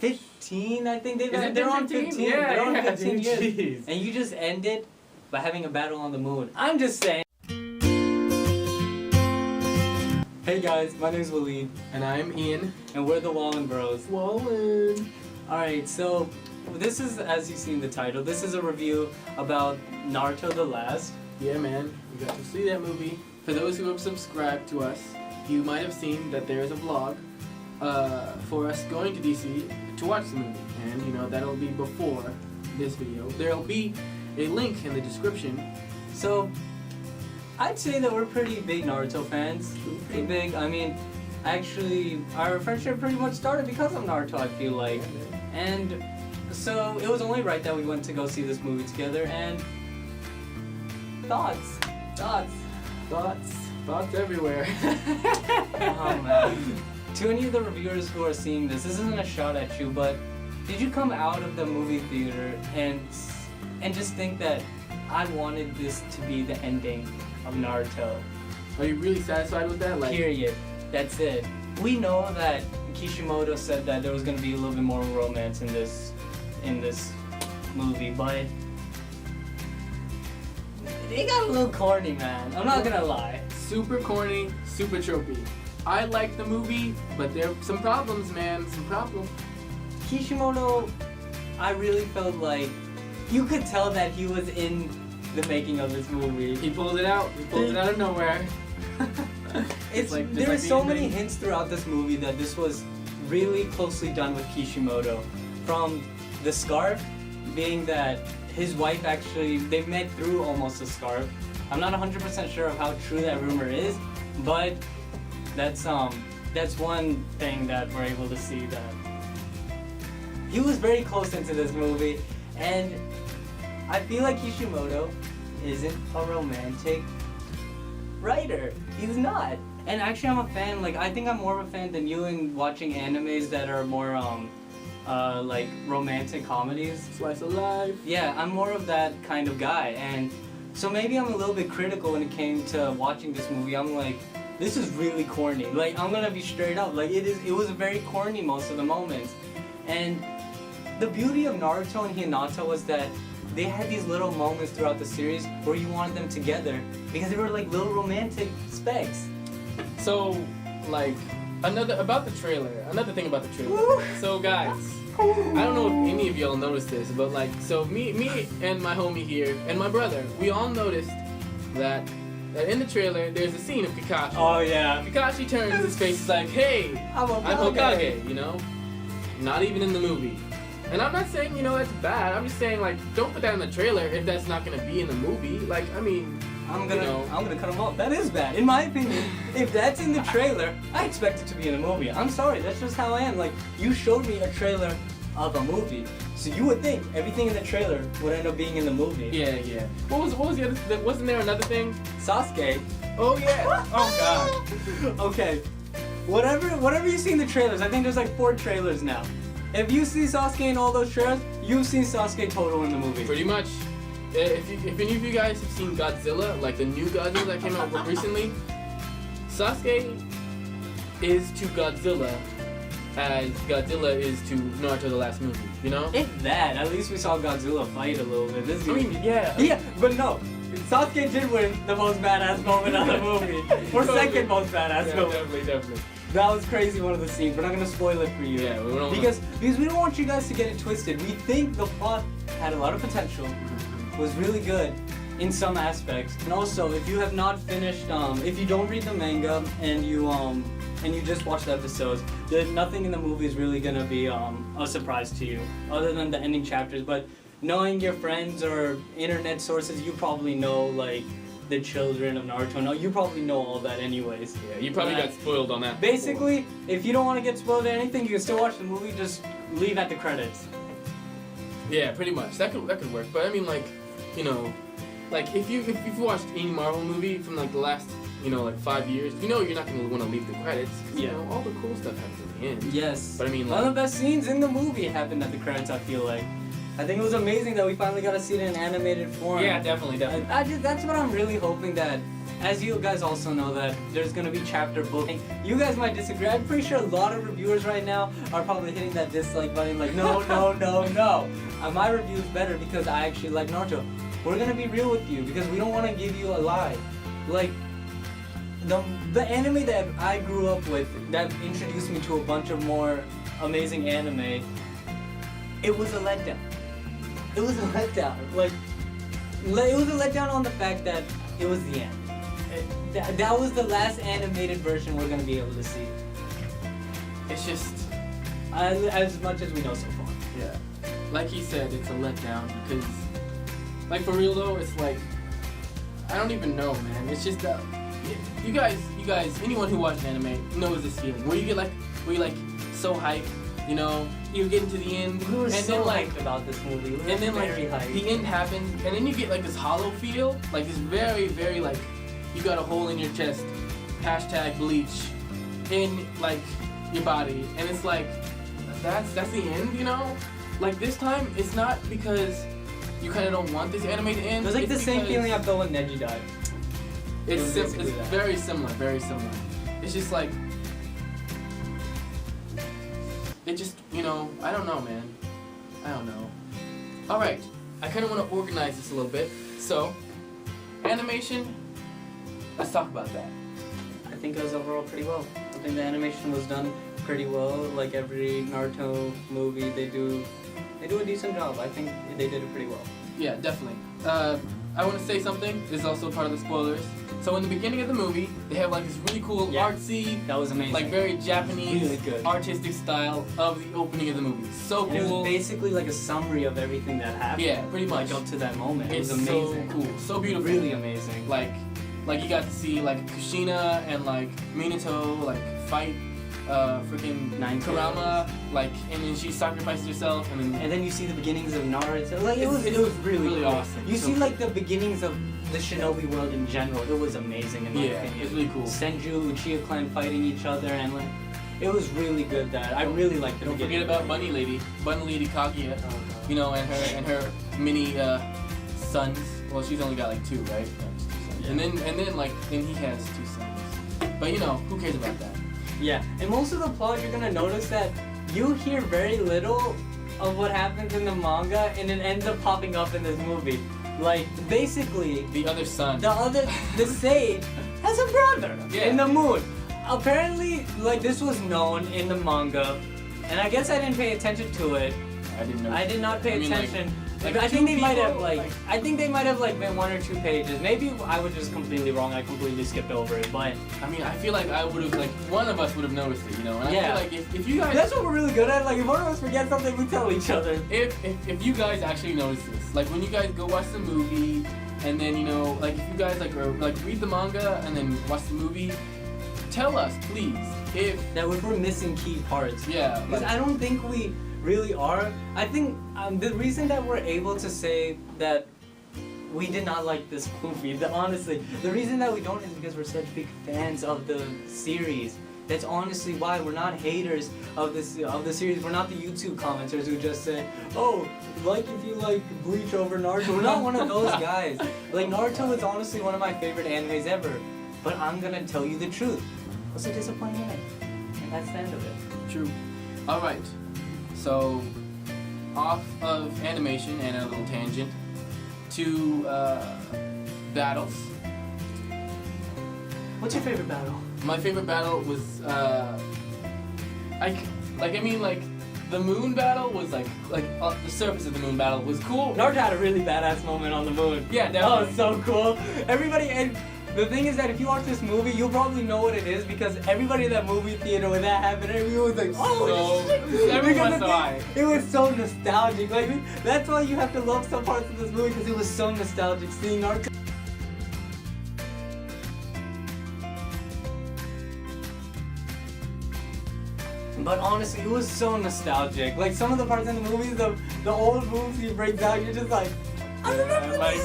15, I think They're on 15. Yeah, they're on yeah, 15 dude, years. jeez. And you just end it by having a battle on the moon. I'm just saying. Hey guys, my name's Waleed. And I'm Ian. And we're the Wallen Bros. Wallen. Alright, so this is, as you see in the title, this is a review about Naruto the Last. Yeah, man. You got to see that movie. For those who have subscribed to us, you might have seen that there's a vlog for us going to DC to watch the movie. And, you know, that'll be before this video. There'll be a link in the description. So, I'd say that we're pretty big Naruto fans. Pretty big. I mean, actually, our friendship pretty much started because of Naruto, I feel like. And so, it was only right that we went to go see this movie together. And thoughts everywhere. Oh man. To any of the reviewers who are seeing this isn't a shot at you, but did you come out of the movie theater and just think that I wanted this to be the ending of Naruto? Are you really satisfied with that? Period. That's it. We know that Kishimoto said that there was going to be a little bit more romance in this movie, but it got a little corny, man. I'm not gonna lie. Super corny, super tropey. I like the movie, but there are some problems, man. Some problems. Kishimoto, I really felt like you could tell that he was in the making of this movie. He pulled it out. He pulled it out of nowhere. There are so many hints throughout this movie that this was really closely done with Kishimoto. From the scarf being that his wife actually, they met through almost a scarf. I'm not 100% sure of how true that rumor is, but that's one thing that we're able to see, that he was very close into this movie. And I feel like Kishimoto isn't a romantic writer. He's not. And actually I'm a fan, like I think I'm more of a fan than you in watching animes that are more like romantic comedies. Slice of life. Yeah, I'm more of that kind of guy. And so maybe I'm a little bit critical when it came to watching this movie. I'm like, this is really corny. Like, I'm gonna be straight up. Like, it was very corny most of the moments. And the beauty of Naruto and Hinata was that they had these little moments throughout the series where you wanted them together because they were like little romantic specks. So, like, another thing about the trailer. So, guys, I don't know if any of y'all noticed this, but like, so me and my homie here and my brother, we all noticed that in the trailer there's a scene of Kakashi. Oh yeah. Kakashi turns his face, is like, hey, I'm Hokage, you know? Not even in the movie. And I'm not saying, you know, that's bad. I'm just saying, like, don't put that in the trailer if that's not gonna be in the movie. Like, I mean, I'm gonna cut him off. That is bad. In my opinion, if that's in the trailer, I expect it to be in a movie. I'm sorry, that's just how I am. Like, you showed me a trailer of a movie, so you would think everything in the trailer would end up being in the movie. Yeah. What was the other? Wasn't there another thing? Sasuke. Oh yeah. Oh god. Okay. Whatever you see in the trailers, I think there's like 4 trailers now. If you see Sasuke in all those trailers, you've seen Sasuke total in the movie. Pretty much. If any of you guys have seen Godzilla, like the new Godzilla that came out recently, Sasuke is to Godzilla as Godzilla is to Naruto the Last movie, you know? If that, at least we saw Godzilla fight a little bit. Yeah. Yeah, but no. Sasuke did win the most badass moment of the movie. Or second most badass moment. Definitely. That was crazy, one of the scenes. We're not gonna spoil it for you. Yeah, we don't because we don't want you guys to get it twisted. We think the plot had a lot of potential. Was really good in some aspects. And also, if you have not finished, if you don't read the manga and you just watch the episodes, nothing in the movie is really gonna be a surprise to you, other than the ending chapters. But knowing your friends or internet sources, you probably know like the children of Naruto. No, you probably know all that anyways. Yeah, you probably got spoiled on that. Basically, if you don't want to get spoiled or anything, you can still watch the movie. Just leave at the credits. Yeah, pretty much. That could work. But I mean, like, you know, like if you watched any Marvel movie from like the last, you know, like 5 years, you know you're not gonna want to leave the credits. You know, all the cool stuff happens at the end. Yes. But I mean, one of the best scenes in the movie happened at the credits. I feel like. I think it was amazing that we finally got to see it in animated form. Yeah, definitely. That's what I'm really hoping that as you guys also know that there's gonna be chapter booking. You guys might disagree. I'm pretty sure a lot of reviewers right now are probably hitting that dislike button like, no, no, no, no. My review is better because I actually like Naruto. We're gonna be real with you because we don't want to give you a lie. Like, the anime that I grew up with that introduced me to a bunch of more amazing anime, it was a letdown. It was a letdown. Like, it was a letdown on the fact that it was the end. That was the last animated version we're gonna be able to see. It's just as much as we know so far. Yeah. Like he said, it's a letdown because, like, for real though, it's like, I don't even know, man. It's just that you guys, anyone who watches anime knows this feeling where you get so hyped, you know, you get into the end, We were and so then like, hyped about this movie. We were and then like very hyped. the end happens, and then you get like this hollow feel, like this very, very like you got a hole in your chest, hashtag bleach, in like your body, and it's like that's the end, you know? Like this time, it's not because you kind of don't want this anime to end. It was like it's the same because feeling I felt when Neji died. It's was basically that. very similar, very similar. It's just like it just, you know, I don't know, man. I don't know. All right, I kind of want to organize this a little bit. So, animation. Let's talk about that. I think it was overall pretty well. I think the animation was done pretty well. Like every Naruto movie, they do a decent job. I think they did it pretty well. Yeah, definitely. I want to say something. This is also part of the spoilers. So in the beginning of the movie, they have like this really cool Yeah. artsy, That was amazing. like very Japanese, Really good. artistic style of the opening of the movie. So And it cool. was basically like a summary of everything that happened. Yeah, pretty much. Like up to that moment. It It's was amazing. so cool, so beautiful. Really amazing. Like you got to see like Kushina and like Minato like fight freaking Nine Kurama, like, and then she sacrifices herself, and And then you see the beginnings of Naruto. Like it was It's really really cool. awesome. You So see like the beginnings of the Shinobi world in general. It was amazing in my yeah, opinion. it's really cool. Senju, Uchiha clan fighting each other, and like it was really good. That I really liked the Don't forget beginning. about Bunny Lady Kaguya, Oh, God. you know, and her mini sons. Well, she's only got like two, right? Yeah, just two sons. Yeah. And then he has two sons. But you know, who cares about that? Yeah, and most of the plot, you're gonna notice that you hear very little of what happens in the manga, and it ends up popping up in this movie. Like, basically, The other son. the sage has a brother Yeah. in the moon. Apparently, like, this was known in the manga, and I guess I didn't pay attention to it. I didn't know. I did not pay I mean, like- attention. like I two think they might have people, I think they might have like been 1 or 2 pages. Maybe I was just completely wrong. I completely skipped over it, but I mean, I feel like I would have, like, one of us would have noticed it, you know? And Yeah. I feel like if you guys, that's what we're really good at. Like, if one of us forgets something, we tell each other. if you guys actually notice this, like, when you guys go watch the movie, and then, you know, like, if you guys, like, read the manga, and then watch the movie, tell us, please, if, That we're missing key parts. yeah, Because like, I don't think we really are. I think the reason that we're able to say that we did not like this movie, honestly, the reason that we don't is because we're such big fans of the series. That's honestly why we're not haters of the series. We're not the YouTube commenters who just say, "Oh, like if you like Bleach over Naruto." We're not one of those guys. Like Naruto is honestly one of my favorite animes ever. But I'm gonna tell you the truth. It was a disappointing end, and that's the end of it. true. Alright, so, off of animation and a little tangent, to, battles. What's your favorite battle? My favorite battle was, the moon battle was the surface of the moon battle was cool. Naruto had a really badass moment on the moon. Yeah, That was so cool. Everybody, and the thing is that if you watch this movie, you'll probably know what it is because everybody in that movie theater when that happened, everyone was like, "Oh, So, everyone Because the saw thing- it. It was so nostalgic. Like that's why you have to love some parts of this movie because it was so nostalgic seeing Naruto. But honestly, it was so nostalgic. Like some of the parts in the movies, the old moves he breaks out, you're just like, I remember like,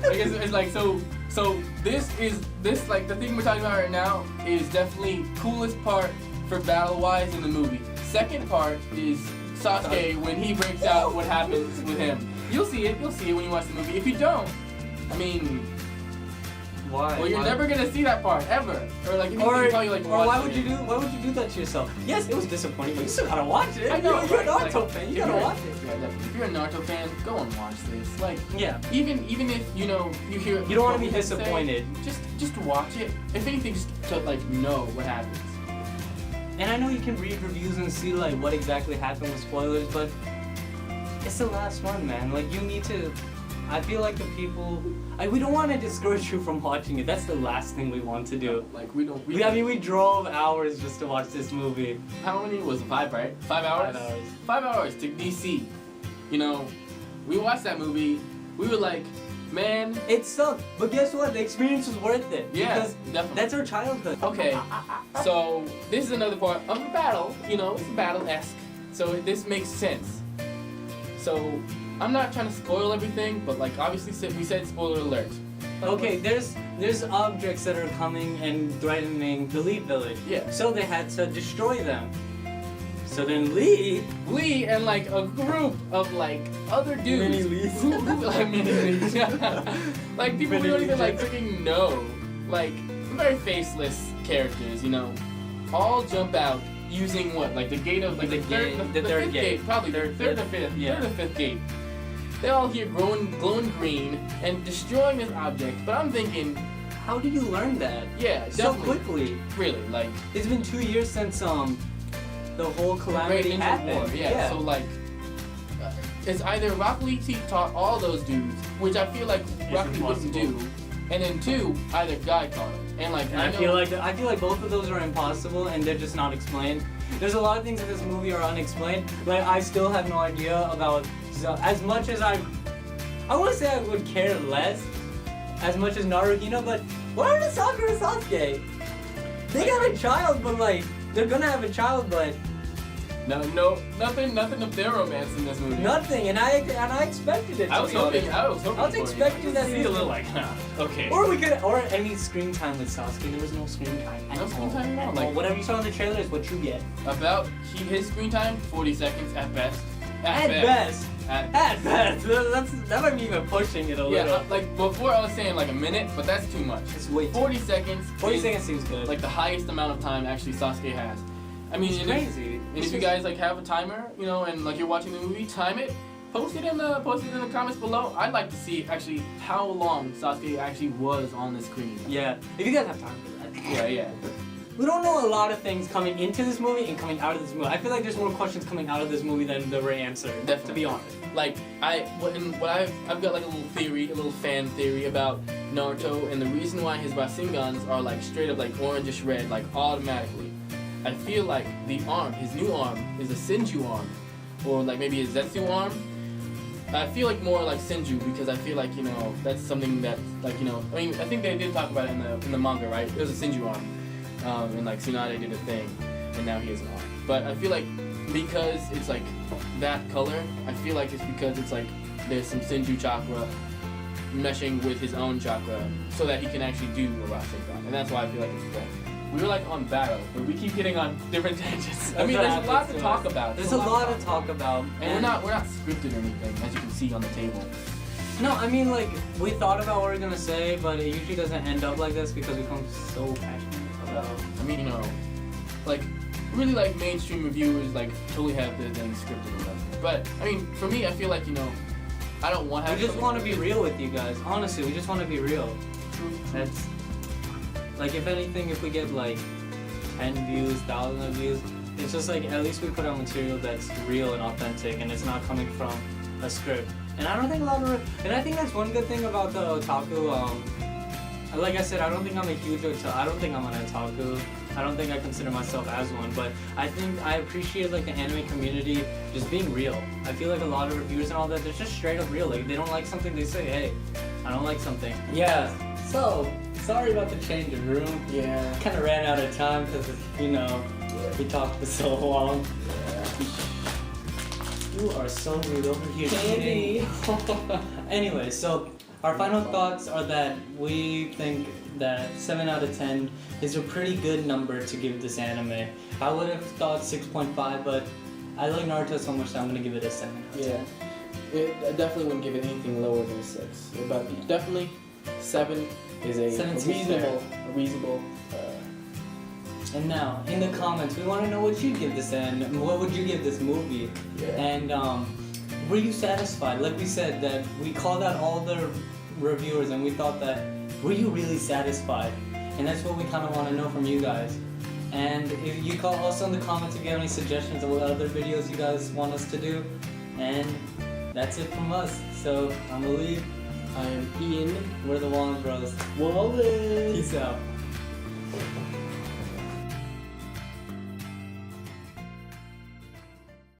this. it's like so this like the thing we're talking about right now is definitely coolest part for battle wise in the movie. Second part is Sasuke when he breaks out what happens with him. You'll see it when you watch the movie. If you don't, I mean, Why? Well, you're never gonna see that part ever. Or like, Or probably like. why would you do that to yourself? Yes, it was disappointing, but you still gotta watch it. I know. You're a right? Naruto fan. You gotta watch it. Yeah, definitely. If you're a Naruto fan, go and watch this. Like, Yeah. even if you know you hear. You don't want to be what we say, disappointed. Just watch it. If anything, just to like know what happens. And I know you can read reviews and see like what exactly happened with spoilers, but it's the last one, man. Like you need to. I feel like the people. We don't want to discourage you from watching it. That's the last thing we want to do. Like we don't. I mean, we drove hours just to watch this movie. How many was it? 5, right? 5 hours. 5 hours. 5 hours to DC. You know, we watched that movie. We were like, man. It sucked, but guess what? The experience was worth it. Yeah, because definitely. that's our childhood. Okay, so this is another part of a battle. You know, it's battle-esque. So this makes sense. So I'm not trying to spoil everything, but like obviously we said spoiler alert. Okay, there's objects that are coming and threatening the Lee village. Yeah. So they had to destroy them. So then Lee and like a group of like other dudes. Mini Lees. Like mini Lees. Like people we don't even like freaking know. Like very faceless characters, you know. All jump out using what? Like the gate of like the third third gate. Probably third or fifth gate. They all here glowing green and destroying this object, but I'm thinking, how do you learn that? yeah, So definitely. quickly. Really, like It's been 2 years since the whole calamity Great Ninja happened. War, yeah. So like, it's either Rock Lee taught all those dudes, which I feel like Rock Lee wouldn't do, and then 2, either Guy taught him. And like, And I feel like both of those are impossible and they're just not explained. There's a lot of things in this movie are unexplained. Like I still have no idea about as much as I want to say I would care less as much as Naruto, but why are Sakura and Sasuke? They got a child, but like they're gonna have a child, but nothing of their romance in this movie. nothing. And I expected it. I was hoping. I was expecting that see a little like, okay. Or any screen time with Sasuke. There was no screen time. No screen time at all. Like whatever you saw in the trailer is what you get. About his screen time, 40 seconds at best. At best. At At best. That might be even pushing it a little. Yeah, like before I was saying like a minute, but that's too much. It's way 40 seconds. 40 is, seconds seems good. Like the highest amount of time actually Sasuke has. I mean, it's and crazy. if you guys like have a timer, you know, and like you're watching the movie, time it. Post it in the comments below. I'd like to see actually how long Sasuke actually was on the screen. Yeah, if you guys have time for that. Yeah. We don't know a lot of things coming into this movie and coming out of this movie. I feel like there's more questions coming out of this movie than there were answered. Definitely. To be honest. Like I've got like a little fan theory about Naruto, and the reason why his Rasengans are like straight up like orangish red, like automatically. I feel like the arm, his new arm, is a Senju arm, or like maybe a Zetsu arm. I feel like more like Senju because I feel like, you know, that's something that like, you know, I mean, I think they did talk about it in the manga, right? It was a Senju arm. And like Tsunade did a thing, and now he has an arm. But I feel like because it's like that color, I feel like it's because it's like there's some Senju chakra meshing with his own chakra so that he can actually do a Rasengan. And that's why I feel like it's good. We were like on battle, but we keep getting on different tangents. I mean, there's a lot to talk about. There's a lot to talk about. And we're not scripted or anything, as you can see on the table. No, I mean, like, we thought about what we are gonna say, but it usually doesn't end up like this because we become so passionate about. I mean, you know, like, really, like, mainstream reviewers, like, totally have their things scripted and stuff. But, I mean, for me, I feel like, you know, I don't want to have... We just want to be real with you guys. Honestly, we just want to be real. That's... Like, if anything, if we get, like, 10 views, 1,000 views, it's just, like, at least we put out material that's real and authentic, and it's not coming from a script. And I don't think a lot of... And I think that's one good thing about the otaku, like I said, I don't think I'm a huge otaku. I don't think I'm an otaku. I don't think I consider myself as one, but I think I appreciate like the anime community just being real. I feel like a lot of reviewers and all that, they're just straight up real. Like they don't like something, they say, hey, I don't like something. Yeah. So sorry about the change of room. Yeah. Kind of ran out of time because you know we talked for so long. You are so rude over here, Candy. Anyway, so our final thoughts are that we think that 7 out of 10 is a pretty good number to give this anime. I would have thought 6.5, but I like Naruto so much that I'm gonna give it a 7 out of 10. Yeah. I definitely wouldn't give it anything lower than a 6. But definitely 7 is a 7's reasonable. And now, in the comments, we want to know what you give this and what would you give this movie? Yeah. And were you satisfied? Like we said, that we called out all the reviewers and we thought that, were you really satisfied? And that's what we kind of want to know from you guys. And if you call also in the comments if you have any suggestions of what other videos you guys want us to do. And that's it from us. So, I'm Waleed. I am Ian. We're the Wallen Bros. Wallen. Peace out.